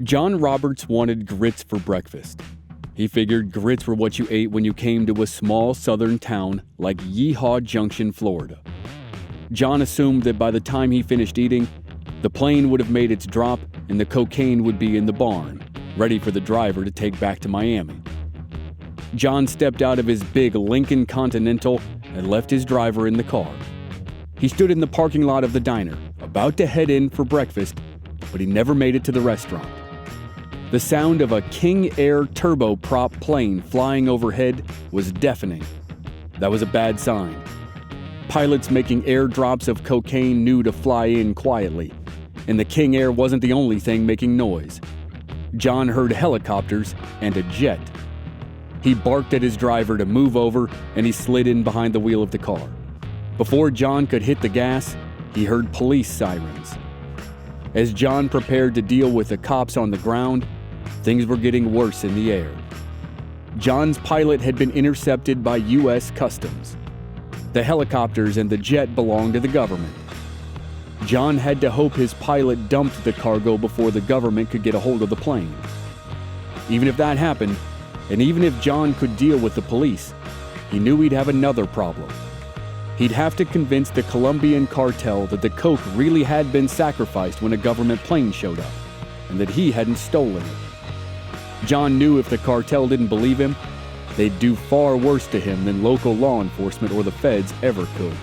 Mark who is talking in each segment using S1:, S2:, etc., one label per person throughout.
S1: Jon Roberts wanted grits for breakfast. He figured grits were what you ate when you came to a small southern town like Yeehaw Junction, Florida. Jon assumed that by the time he finished eating, the plane would have made its drop and the cocaine would be in the barn, ready for the driver to take back to Miami. Jon stepped out of his big Lincoln Continental and left his driver in the car. He stood in the parking lot of the diner, about to head in for breakfast, but he never made it to the restaurant. The sound of a King Air turboprop plane flying overhead was deafening. That was a bad sign. Pilots making airdrops of cocaine knew to fly in quietly, and the King Air wasn't the only thing making noise. Jon heard helicopters and a jet. He barked at his driver to move over, and he slid in behind the wheel of the car. Before Jon could hit the gas, he heard police sirens. As Jon prepared to deal with the cops on the ground, things were getting worse in the air. Jon's pilot had been intercepted by U.S. Customs. The helicopters and the jet belonged to the government. Jon had to hope his pilot dumped the cargo before the government could get a hold of the plane. Even if that happened, and even if Jon could deal with the police, he knew he'd have another problem. He'd have to convince the Colombian cartel that the coke really had been sacrificed when a government plane showed up, and that he hadn't stolen it. Jon knew if the cartel didn't believe him, they'd do far worse to him than local law enforcement or the feds ever could.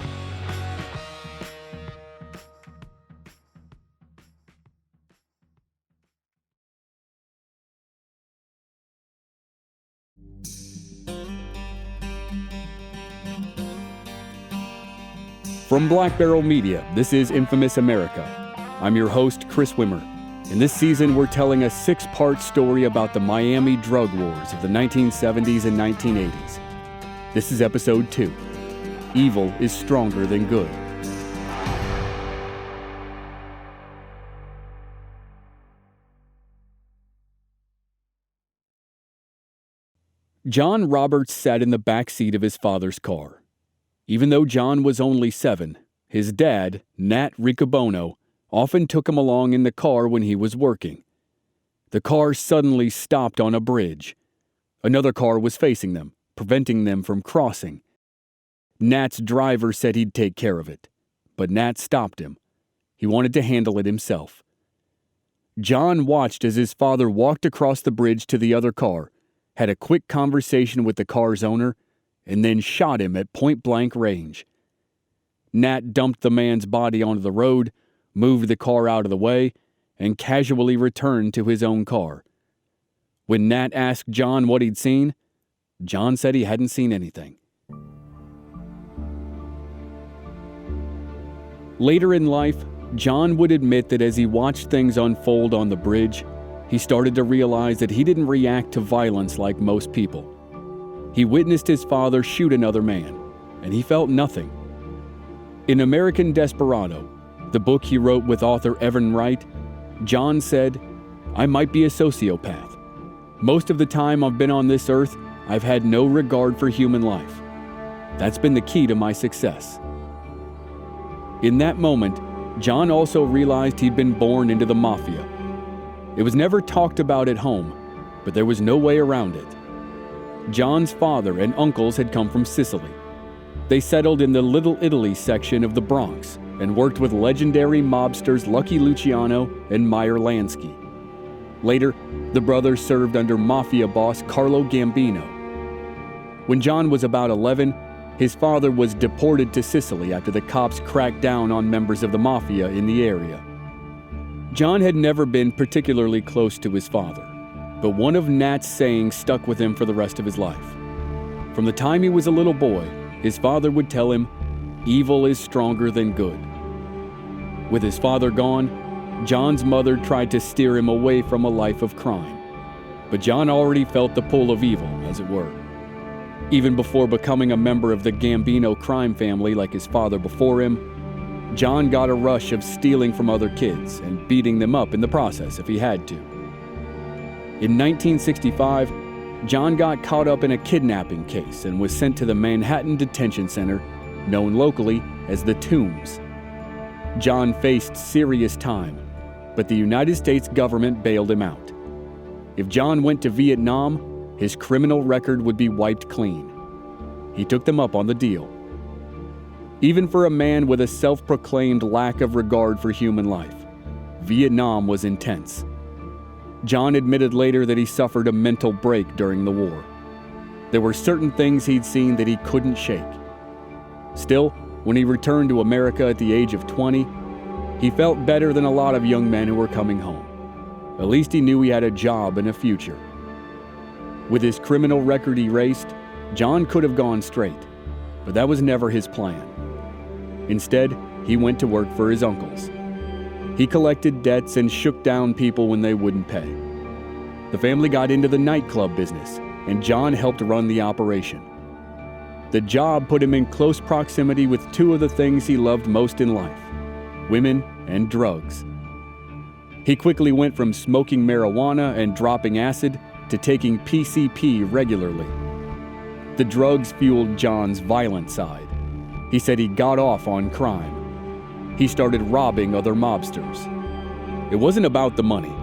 S1: From Black Barrel Media, this is Infamous America. I'm your host, Chris Wimmer. In this season, we're telling a 6-part story about the Miami drug wars of the 1970s and 1980s. This is episode 2. Evil is stronger than good. Jon Roberts sat in the back seat of his father's car. Even though Jon was only 7, his dad, Nat Riccobono, often took him along in the car when he was working. The car suddenly stopped on a bridge. Another car was facing them, preventing them from crossing. Nat's driver said he'd take care of it, but Nat stopped him. He wanted to handle it himself. Jon watched as his father walked across the bridge to the other car, had a quick conversation with the car's owner, and then shot him at point-blank range. Nat dumped the man's body onto the road, moved the car out of the way, and casually returned to his own car. When Nat asked Jon what he'd seen, Jon said he hadn't seen anything. Later in life, Jon would admit that as he watched things unfold on the bridge, he started to realize that he didn't react to violence like most people. He witnessed his father shoot another man, and he felt nothing. In American Desperado, the book he wrote with author Evan Wright, Jon said, "I might be a sociopath. Most of the time I've been on this earth, I've had no regard for human life. That's been the key to my success." In that moment, Jon also realized he'd been born into the mafia. It was never talked about at home, but there was no way around it. Jon's father and uncles had come from Sicily. They settled in the Little Italy section of the Bronx and worked with legendary mobsters Lucky Luciano and Meyer Lansky. Later, the brothers served under mafia boss Carlo Gambino. When Jon was about 11, his father was deported to Sicily after the cops cracked down on members of the mafia in the area. Jon had never been particularly close to his father, but one of Nat's sayings stuck with him for the rest of his life. From the time he was a little boy, his father would tell him, "Evil is stronger than good." With his father gone, Jon's mother tried to steer him away from a life of crime. But Jon already felt the pull of evil, as it were. Even before becoming a member of the Gambino crime family like his father before him, Jon got a rush of stealing from other kids and beating them up in the process if he had to. In 1965, Jon got caught up in a kidnapping case and was sent to the Manhattan Detention Center, known locally as the Tombs. Jon faced serious time, but the United States government bailed him out. If Jon went to Vietnam, his criminal record would be wiped clean. He took them up on the deal. Even for a man with a self-proclaimed lack of regard for human life, Vietnam was intense. Jon admitted later that he suffered a mental break during the war. There were certain things he'd seen that he couldn't shake. Still, when he returned to America at the age of 20, he felt better than a lot of young men who were coming home. At least he knew he had a job and a future. With his criminal record erased, Jon could have gone straight, but that was never his plan. Instead, he went to work for his uncles. He collected debts and shook down people when they wouldn't pay. The family got into the nightclub business, and Jon helped run the operation. The job put him in close proximity with two of the things he loved most in life: women and drugs. He quickly went from smoking marijuana and dropping acid to taking PCP regularly. The drugs fueled Jon's violent side. He said he got off on crime. He started robbing other mobsters. It wasn't about the money.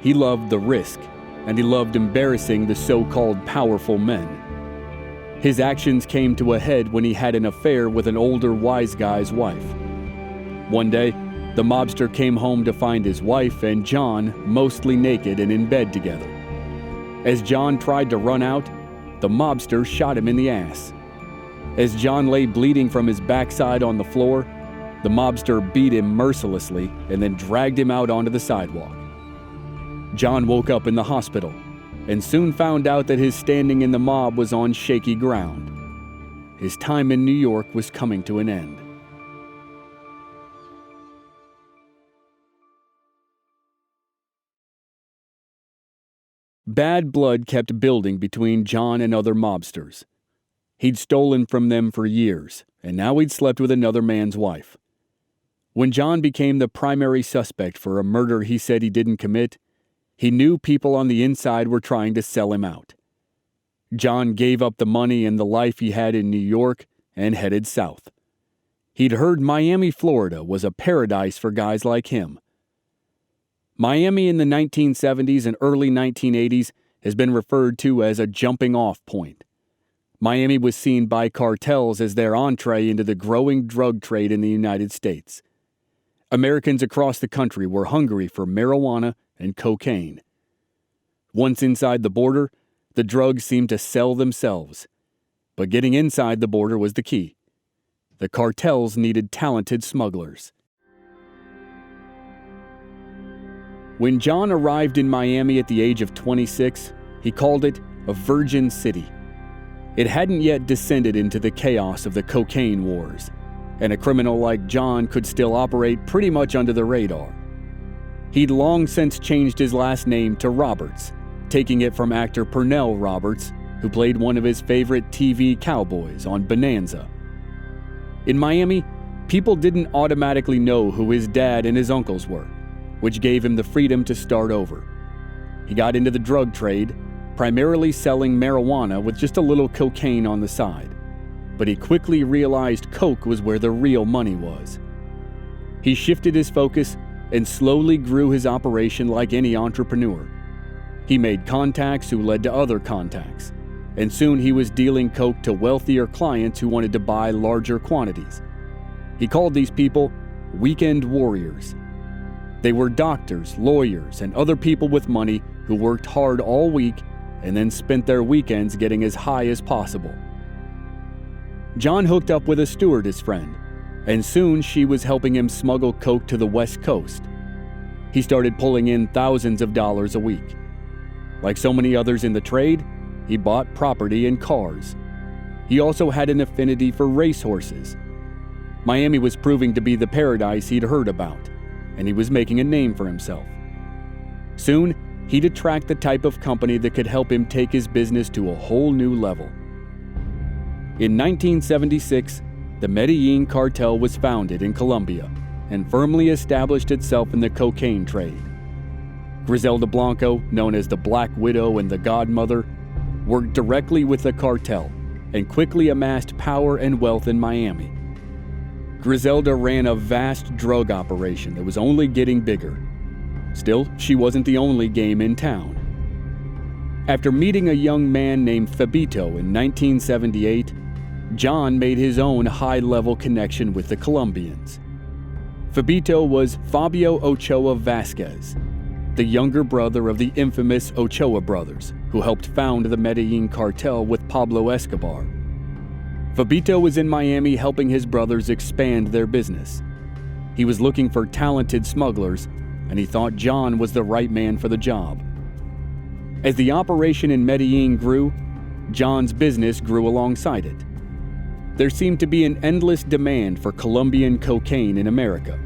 S1: He loved the risk, and he loved embarrassing the so-called powerful men. His actions came to a head when he had an affair with an older wise guy's wife. One day, the mobster came home to find his wife and Jon mostly naked and in bed together. As Jon tried to run out, the mobster shot him in the ass. As Jon lay bleeding from his backside on the floor, the mobster beat him mercilessly and then dragged him out onto the sidewalk. Jon woke up in the hospital and soon found out that his standing in the mob was on shaky ground. His time in New York was coming to an end. Bad blood kept building between Jon and other mobsters. He'd stolen from them for years, and now he'd slept with another man's wife. When Jon became the primary suspect for a murder he said he didn't commit, he knew people on the inside were trying to sell him out. Jon gave up the money and the life he had in New York and headed south. He'd heard Miami, Florida was a paradise for guys like him. Miami in the 1970s and early 1980s has been referred to as a jumping-off point. Miami was seen by cartels as their entree into the growing drug trade in the United States. Americans across the country were hungry for marijuana and cocaine. Once inside the border, the drugs seemed to sell themselves. But getting inside the border was the key. The cartels needed talented smugglers. When Jon arrived in Miami at the age of 26, he called it a virgin city. It hadn't yet descended into the chaos of the cocaine wars, and a criminal like Jon could still operate pretty much under the radar. He'd long since changed his last name to Roberts, taking it from actor Pernell Roberts, who played one of his favorite TV cowboys on Bonanza. In Miami, people didn't automatically know who his dad and his uncles were, which gave him the freedom to start over. He got into the drug trade, primarily selling marijuana with just a little cocaine on the side. But he quickly realized coke was where the real money was. He shifted his focus and slowly grew his operation like any entrepreneur. He made contacts who led to other contacts, and soon he was dealing coke to wealthier clients who wanted to buy larger quantities. He called these people weekend warriors. They were doctors, lawyers, and other people with money who worked hard all week and then spent their weekends getting as high as possible. Jon hooked up with a stewardess friend, and soon she was helping him smuggle coke to the West Coast. He started pulling in thousands of dollars a week. Like so many others in the trade, he bought property and cars. He also had an affinity for racehorses. Miami was proving to be the paradise he'd heard about, and he was making a name for himself. Soon, he'd attract the type of company that could help him take his business to a whole new level. In 1976, the Medellin cartel was founded in Colombia and firmly established itself in the cocaine trade. Griselda Blanco, known as the Black Widow and the Godmother, worked directly with the cartel and quickly amassed power and wealth in Miami. Griselda ran a vast drug operation that was only getting bigger. Still, she wasn't the only game in town. After meeting a young man named Fabito in 1978, Jon made his own high-level connection with the Colombians. Fabito was Fabio Ochoa Vasquez, the younger brother of the infamous Ochoa brothers, who helped found the Medellin cartel with Pablo Escobar. Fabito was in Miami helping his brothers expand their business. He was looking for talented smugglers, and he thought Jon was the right man for the job. As the operation in Medellin grew, Jon's business grew alongside it. There seemed to be an endless demand for Colombian cocaine in America,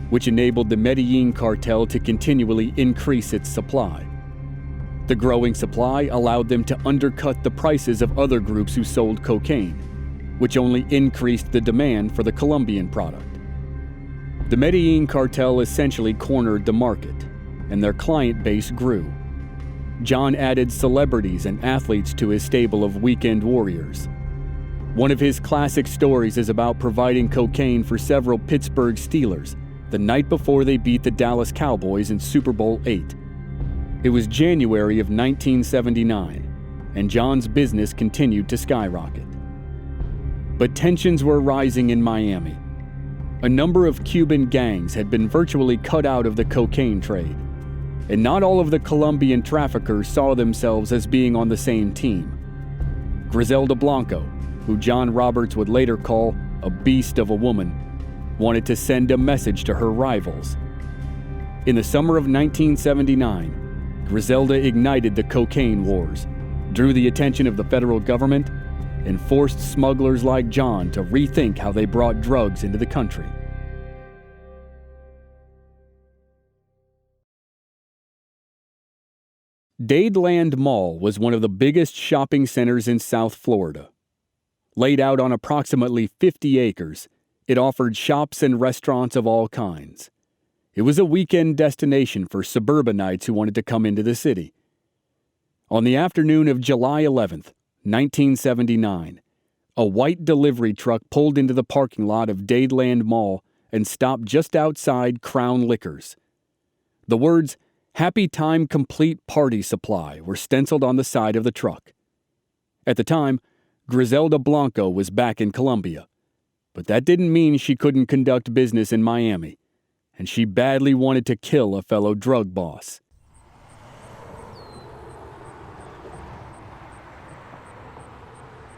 S1: which enabled the Medellin cartel to continually increase its supply. The growing supply allowed them to undercut the prices of other groups who sold cocaine, which only increased the demand for the Colombian product. The Medellin cartel essentially cornered the market, and their client base grew. Jon added celebrities and athletes to his stable of weekend warriors. One of his classic stories is about providing cocaine for several Pittsburgh Steelers the night before they beat the Dallas Cowboys in Super Bowl VIII. It was January of 1979, and Jon's business continued to skyrocket. But tensions were rising in Miami. A number of Cuban gangs had been virtually cut out of the cocaine trade, and not all of the Colombian traffickers saw themselves as being on the same team. Griselda Blanco, who Jon Roberts would later call a beast of a woman, wanted to send a message to her rivals. In the summer of 1979, Griselda ignited the cocaine wars, drew the attention of the federal government, and forced smugglers like Jon to rethink how they brought drugs into the country. Dadeland Mall was one of the biggest shopping centers in South Florida. Laid out on approximately 50 acres, it offered shops and restaurants of all kinds. It was a weekend destination for suburbanites who wanted to come into the city. On the afternoon of July 11th, 1979, a white delivery truck pulled into the parking lot of Dadeland Mall and stopped just outside Crown Liquors. The words, "Happy Time Complete Party Supply" were stenciled on the side of the truck. At the time, Griselda Blanco was back in Colombia, but that didn't mean she couldn't conduct business in Miami, and she badly wanted to kill a fellow drug boss.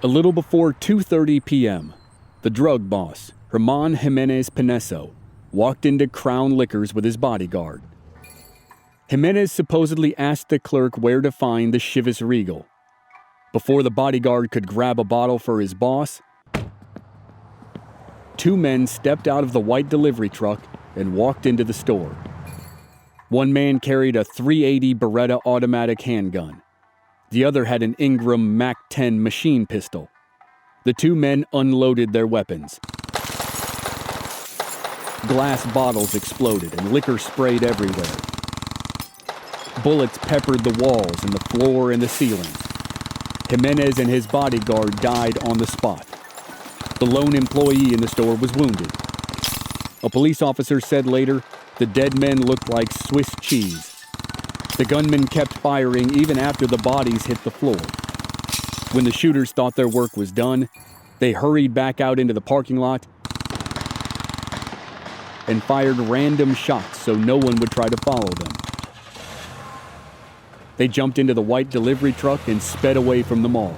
S1: A little before 2:30 p.m., the drug boss, Herman Jimenez Pineso, walked into Crown Liquors with his bodyguard. Jimenez supposedly asked the clerk where to find the Chivas Regal. Before the bodyguard could grab a bottle for his boss, two men stepped out of the white delivery truck and walked into the store. One man carried a .380 Beretta automatic handgun. The other had an Ingram MAC-10 machine pistol. The two men unloaded their weapons. Glass bottles exploded and liquor sprayed everywhere. Bullets peppered the walls and the floor and the ceiling. Jimenez and his bodyguard died on the spot. The lone employee in the store was wounded. A police officer said later, the dead men looked like Swiss cheese. The gunmen kept firing even after the bodies hit the floor. When the shooters thought their work was done, they hurried back out into the parking lot and fired random shots so no one would try to follow them. They jumped into the white delivery truck and sped away from the mall.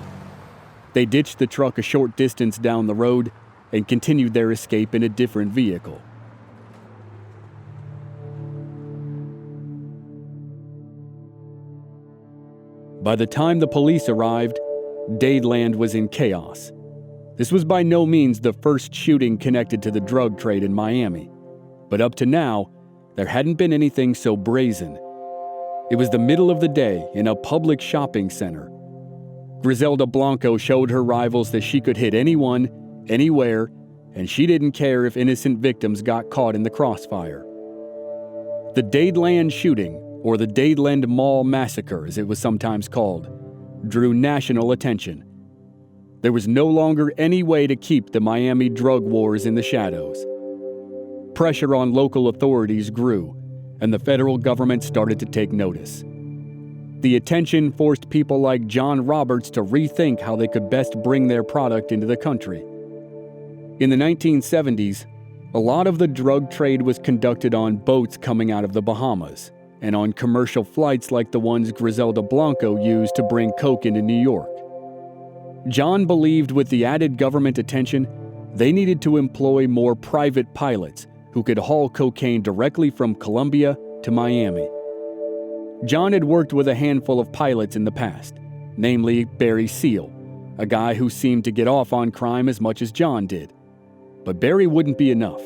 S1: They ditched the truck a short distance down the road and continued their escape in a different vehicle. By the time the police arrived, Dadeland was in chaos. This was by no means the first shooting connected to the drug trade in Miami, but up to now, there hadn't been anything so brazen. It was the middle of the day in a public shopping center. Griselda Blanco showed her rivals that she could hit anyone, anywhere, and she didn't care if innocent victims got caught in the crossfire. The Dadeland shooting, or the Dadeland Mall Massacre as it was sometimes called, drew national attention. There was no longer any way to keep the Miami drug wars in the shadows. Pressure on local authorities grew, and the federal government started to take notice. the attention forced people like Jon Roberts to rethink how they could best bring their product into the country. In the 1970s, a lot of the drug trade was conducted on boats coming out of the Bahamas and on commercial flights like the ones Griselda Blanco used to bring coke into New York. Jon believed with the added government attention, they needed to employ more private pilots who could haul cocaine directly from Colombia to Miami. Jon had worked with a handful of pilots in the past, namely Barry Seal, a guy who seemed to get off on crime as much as Jon did. But Barry wouldn't be enough.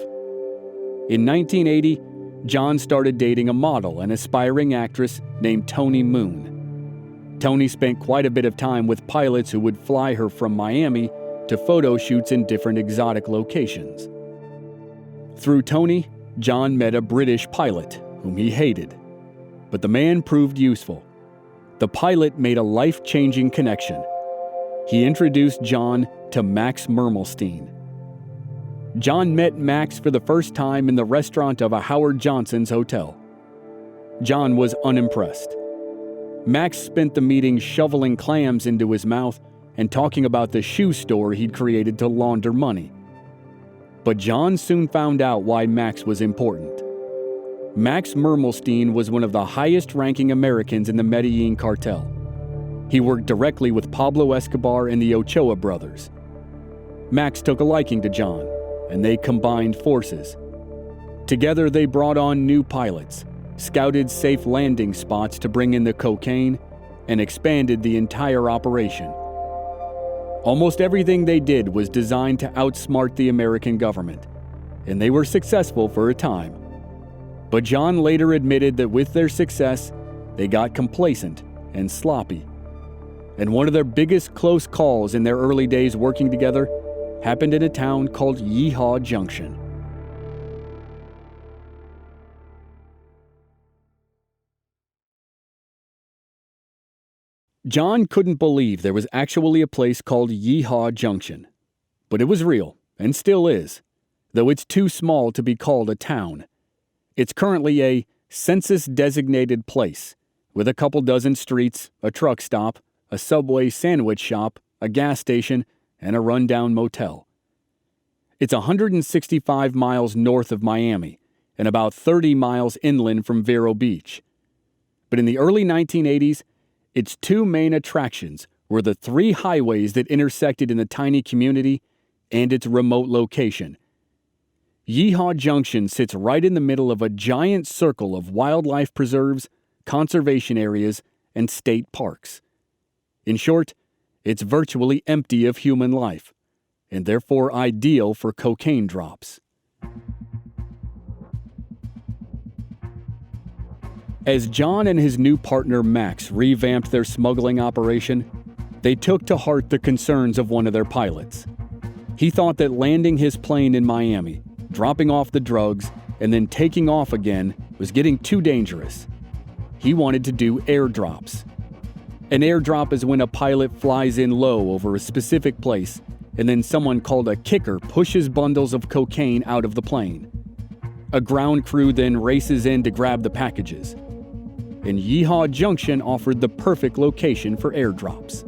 S1: In 1980, Jon started dating a model and aspiring actress named Toni Moon. Toni spent quite a bit of time with pilots who would fly her from Miami to photo shoots in different exotic locations. Through Toni, Jon met a British pilot whom he hated. But the man proved useful. The pilot made a life-changing connection. He introduced Jon to Max Mermelstein. Jon met Max for the first time in the restaurant of a Howard Johnson's hotel. Jon was unimpressed. Max spent the meeting shoveling clams into his mouth and talking about the shoe store he'd created to launder money. But Jon soon found out why Max was important. Max Mermelstein was one of the highest-ranking Americans in the Medellin cartel. He worked directly with Pablo Escobar and the Ochoa brothers. Max took a liking to Jon, and they combined forces. Together they brought on new pilots, scouted safe landing spots to bring in the cocaine, and expanded the entire operation. Almost everything they did was designed to outsmart the American government, and they were successful for a time. But Jon later admitted that with their success, they got complacent and sloppy. And one of their biggest close calls in their early days working together happened in a town called Yeehaw Junction. Jon couldn't believe there was actually a place called Yeehaw Junction. But it was real, and still is, though it's too small to be called a town. It's currently a census-designated place, with a couple dozen streets, a truck stop, a Subway sandwich shop, a gas station, and a rundown motel. It's 165 miles north of Miami, and about 30 miles inland from Vero Beach. But in the early 1980s, its two main attractions were the three highways that intersected in the tiny community and its remote location. Yeehaw Junction sits right in the middle of a giant circle of wildlife preserves, conservation areas, and state parks. In short, it's virtually empty of human life, and therefore ideal for cocaine drops. As Jon and his new partner Max revamped their smuggling operation, they took to heart the concerns of one of their pilots. He thought that landing his plane in Miami, dropping off the drugs, and then taking off again was getting too dangerous. He wanted to do airdrops. An airdrop is when a pilot flies in low over a specific place, and then someone called a kicker pushes bundles of cocaine out of the plane. A ground crew then races in to grab the packages. And Yeehaw Junction offered the perfect location for airdrops.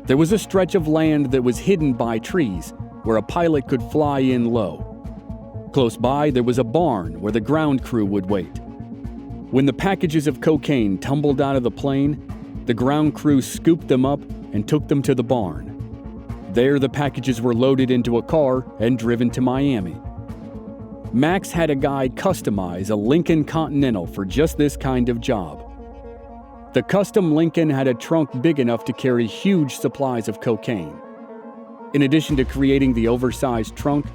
S1: There was a stretch of land that was hidden by trees, where a pilot could fly in low. Close by, there was a barn where the ground crew would wait. When the packages of cocaine tumbled out of the plane, the ground crew scooped them up and took them to the barn. There, the packages were loaded into a car and driven to Miami. Max had a guy customize a Lincoln Continental for just this kind of job. The custom Lincoln had a trunk big enough to carry huge supplies of cocaine. In addition to creating the oversized trunk,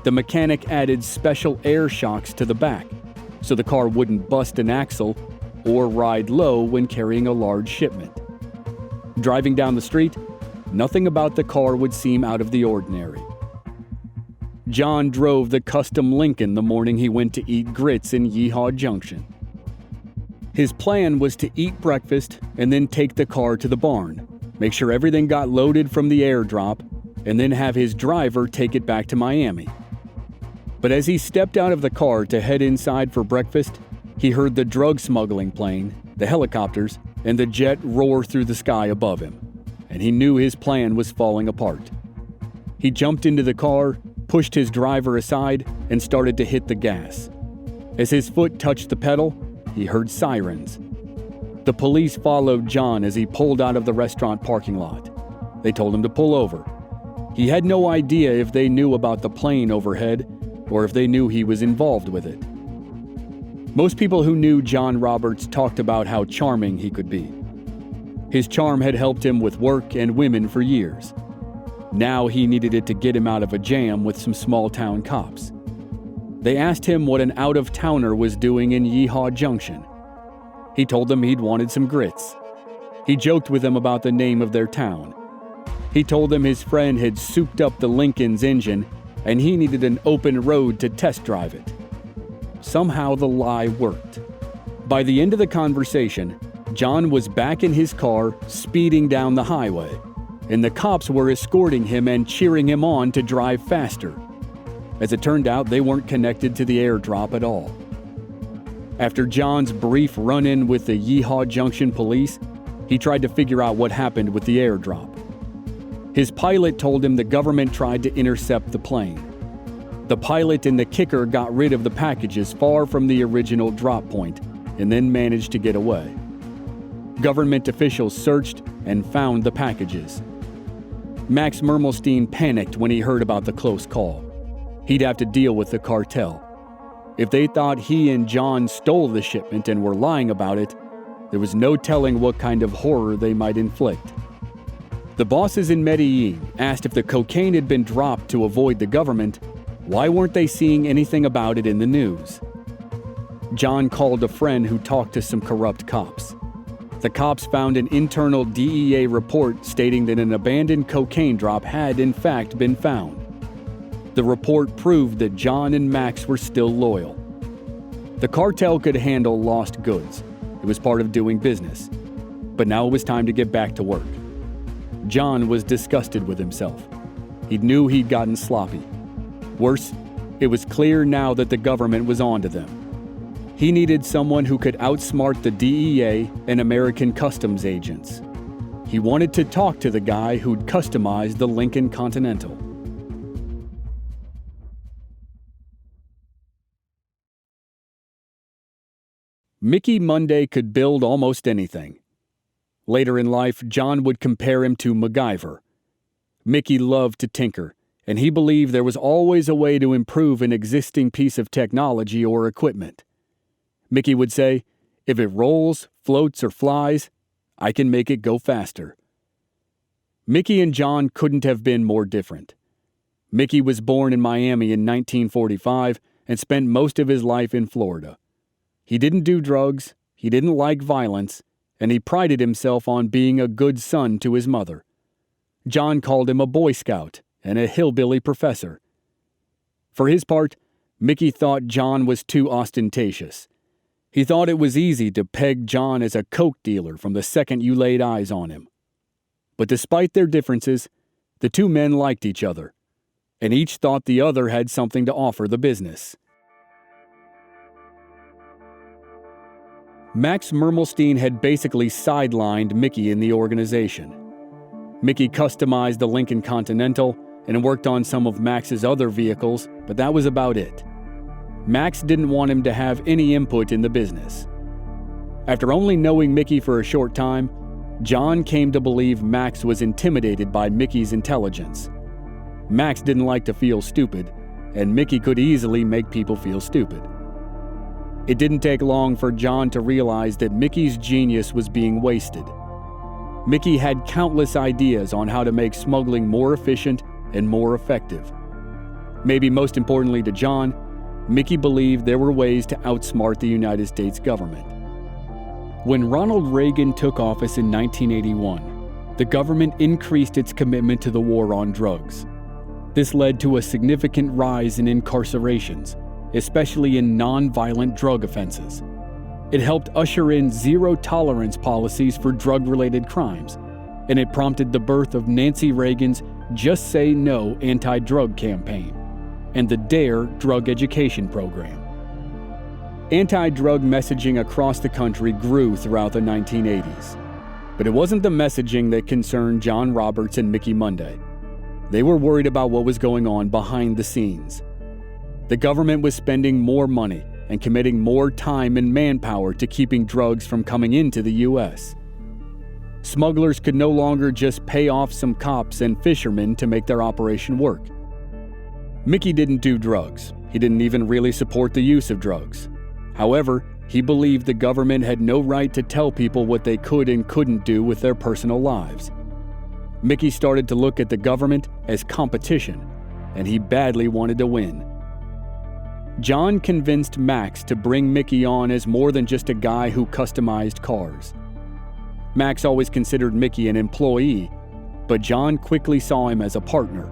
S1: the mechanic added special air shocks to the back, so the car wouldn't bust an axle or ride low when carrying a large shipment. Driving down the street, nothing about the car would seem out of the ordinary. Jon drove the custom Lincoln the morning he went to eat grits in Yeehaw Junction. His plan was to eat breakfast and then take the car to the barn, make sure everything got loaded from the airdrop, and then have his driver take it back to Miami. But as he stepped out of the car to head inside for breakfast, he heard the drug smuggling plane the helicopters, and the jet roar through the sky above him, and he knew his plan was falling apart. He jumped into the car, pushed his driver aside, and started to hit the gas. As his foot touched the pedal, he heard sirens. The police followed Jon as he pulled out of the restaurant parking lot. They told him to pull over. He had no idea if they knew about the plane overhead or if they knew he was involved with it. Most people who knew Jon Roberts talked about how charming he could be. His charm had helped him with work and women for years. Now he needed it to get him out of a jam with some small-town cops. They asked him what an out-of-towner was doing in Yeehaw Junction. He told them he'd wanted some grits. He joked with them about the name of their town. He told them his friend had souped up the Lincoln's engine and he needed an open road to test drive it. Somehow the lie worked. By the end of the conversation, Jon was back in his car, speeding down the highway, and the cops were escorting him and cheering him on to drive faster. As it turned out, they weren't connected to the airdrop at all. After Jon's brief run-in with the Yeehaw Junction police, he tried to figure out what happened with the airdrop. His pilot told him the government tried to intercept the plane. The pilot and the kicker got rid of the packages far from the original drop point and then managed to get away. Government officials searched and found the packages. Max Mermelstein panicked when he heard about the close call. He'd have to deal with the cartel. If they thought he and Jon stole the shipment and were lying about it, there was no telling what kind of horror they might inflict. The bosses in Medellin asked if the cocaine had been dropped to avoid the government. Why weren't they seeing anything about it in the news? Jon called a friend who talked to some corrupt cops. The cops found an internal DEA report stating that an abandoned cocaine drop had in fact been found. The report proved that Jon and Max were still loyal. The cartel could handle lost goods. It was part of doing business. But now it was time to get back to work. Jon was disgusted with himself. He knew he'd gotten sloppy. Worse, it was clear now that the government was onto them. He needed someone who could outsmart the DEA and American customs agents. He wanted to talk to the guy who'd customized the Lincoln Continental. Mickey Munday could build almost anything. Later in life, Jon would compare him to MacGyver. Mickey loved to tinker, and he believed there was always a way to improve an existing piece of technology or equipment. Mickey would say, "If it rolls, floats, or flies, I can make it go faster." Mickey and Jon couldn't have been more different. Mickey was born in Miami in 1945 and spent most of his life in Florida. He didn't do drugs, he didn't like violence, and he prided himself on being a good son to his mother. Jon called him a Boy Scout and a hillbilly professor. For his part, Mickey thought Jon was too ostentatious. He thought it was easy to peg Jon as a coke dealer from the second you laid eyes on him. But despite their differences, the two men liked each other, and each thought the other had something to offer the business. Max Mermelstein had basically sidelined Mickey in the organization. Mickey customized the Lincoln Continental and worked on some of Max's other vehicles, but that was about it. Max didn't want him to have any input in the business. After only knowing Mickey for a short time, Jon came to believe Max was intimidated by Mickey's intelligence. Max didn't like to feel stupid, and Mickey could easily make people feel stupid. It didn't take long for Jon to realize that Mickey's genius was being wasted. Mickey had countless ideas on how to make smuggling more efficient and more effective. Maybe most importantly to Jon, Mickey believed there were ways to outsmart the United States government. When Ronald Reagan took office in 1981, the government increased its commitment to the war on drugs. This led to a significant rise in incarcerations, especially in non-violent drug offenses. It helped usher in zero-tolerance policies for drug-related crimes, and it prompted the birth of Nancy Reagan's Just Say No anti-drug campaign and the DARE drug education program. Anti-drug messaging across the country grew throughout the 1980s. But it wasn't the messaging that concerned Jon Roberts and Mickey Munday. They were worried about what was going on behind the scenes. The government was spending more money and committing more time and manpower to keeping drugs from coming into the U.S. Smugglers could no longer just pay off some cops and fishermen to make their operation work. Mickey didn't do drugs. He didn't even really support the use of drugs. However, he believed the government had no right to tell people what they could and couldn't do with their personal lives. Mickey started to look at the government as competition, and he badly wanted to win. Jon convinced Max to bring Mickey on as more than just a guy who customized cars. Max always considered Mickey an employee, but Jon quickly saw him as a partner.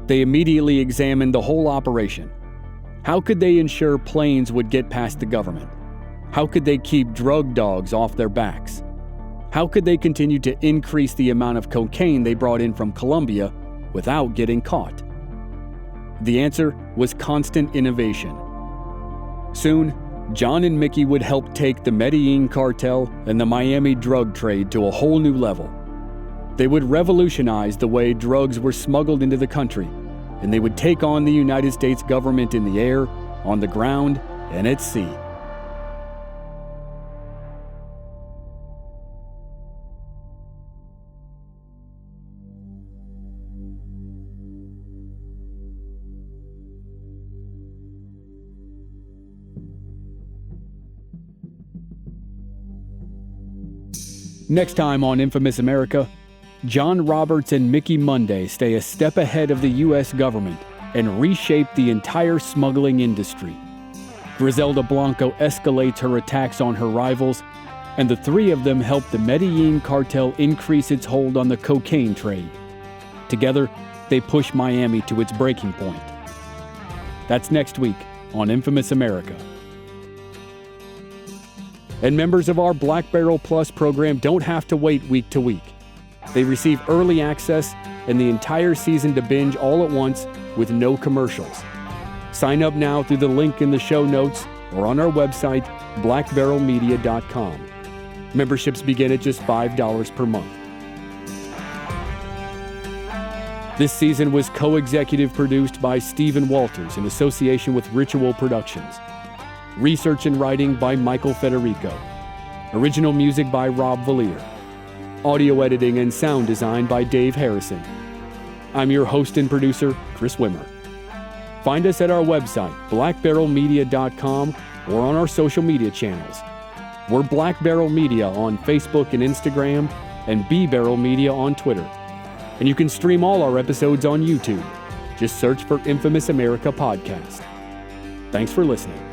S1: They immediately examined the whole operation. How could they ensure planes would get past the government? How could they keep drug dogs off their backs? How could they continue to increase the amount of cocaine they brought in from Colombia without getting caught? The answer was constant innovation. Soon, Jon and Mickey would help take the Medellin cartel and the Miami drug trade to a whole new level. They would revolutionize the way drugs were smuggled into the country, and they would take on the United States government in the air, on the ground, and at sea. Next time on Infamous America, Jon Roberts and Mickey Munday stay a step ahead of the U.S. government and reshape the entire smuggling industry. Griselda Blanco escalates her attacks on her rivals, and the three of them help the Medellin cartel increase its hold on the cocaine trade. Together, they push Miami to its breaking point. That's next week on Infamous America. And members of our Black Barrel Plus program don't have to wait week to week. They receive early access and the entire season to binge all at once with no commercials. Sign up now through the link in the show notes or on our website, blackbarrelmedia.com. Memberships begin at just $5 per month. This season was co-executive produced by Stephen Walters in association with Ritual Productions. Research and writing by Michael Federico. Original music by Rob Valier. Audio editing and sound design by Dave Harrison. I'm your host and producer, Chris Wimmer. Find us at our website, blackbarrelmedia.com, or on our social media channels. We're Black Barrel Media on Facebook and Instagram, and B Barrel Media on Twitter. And you can stream all our episodes on YouTube. Just search for Infamous America Podcast. Thanks for listening.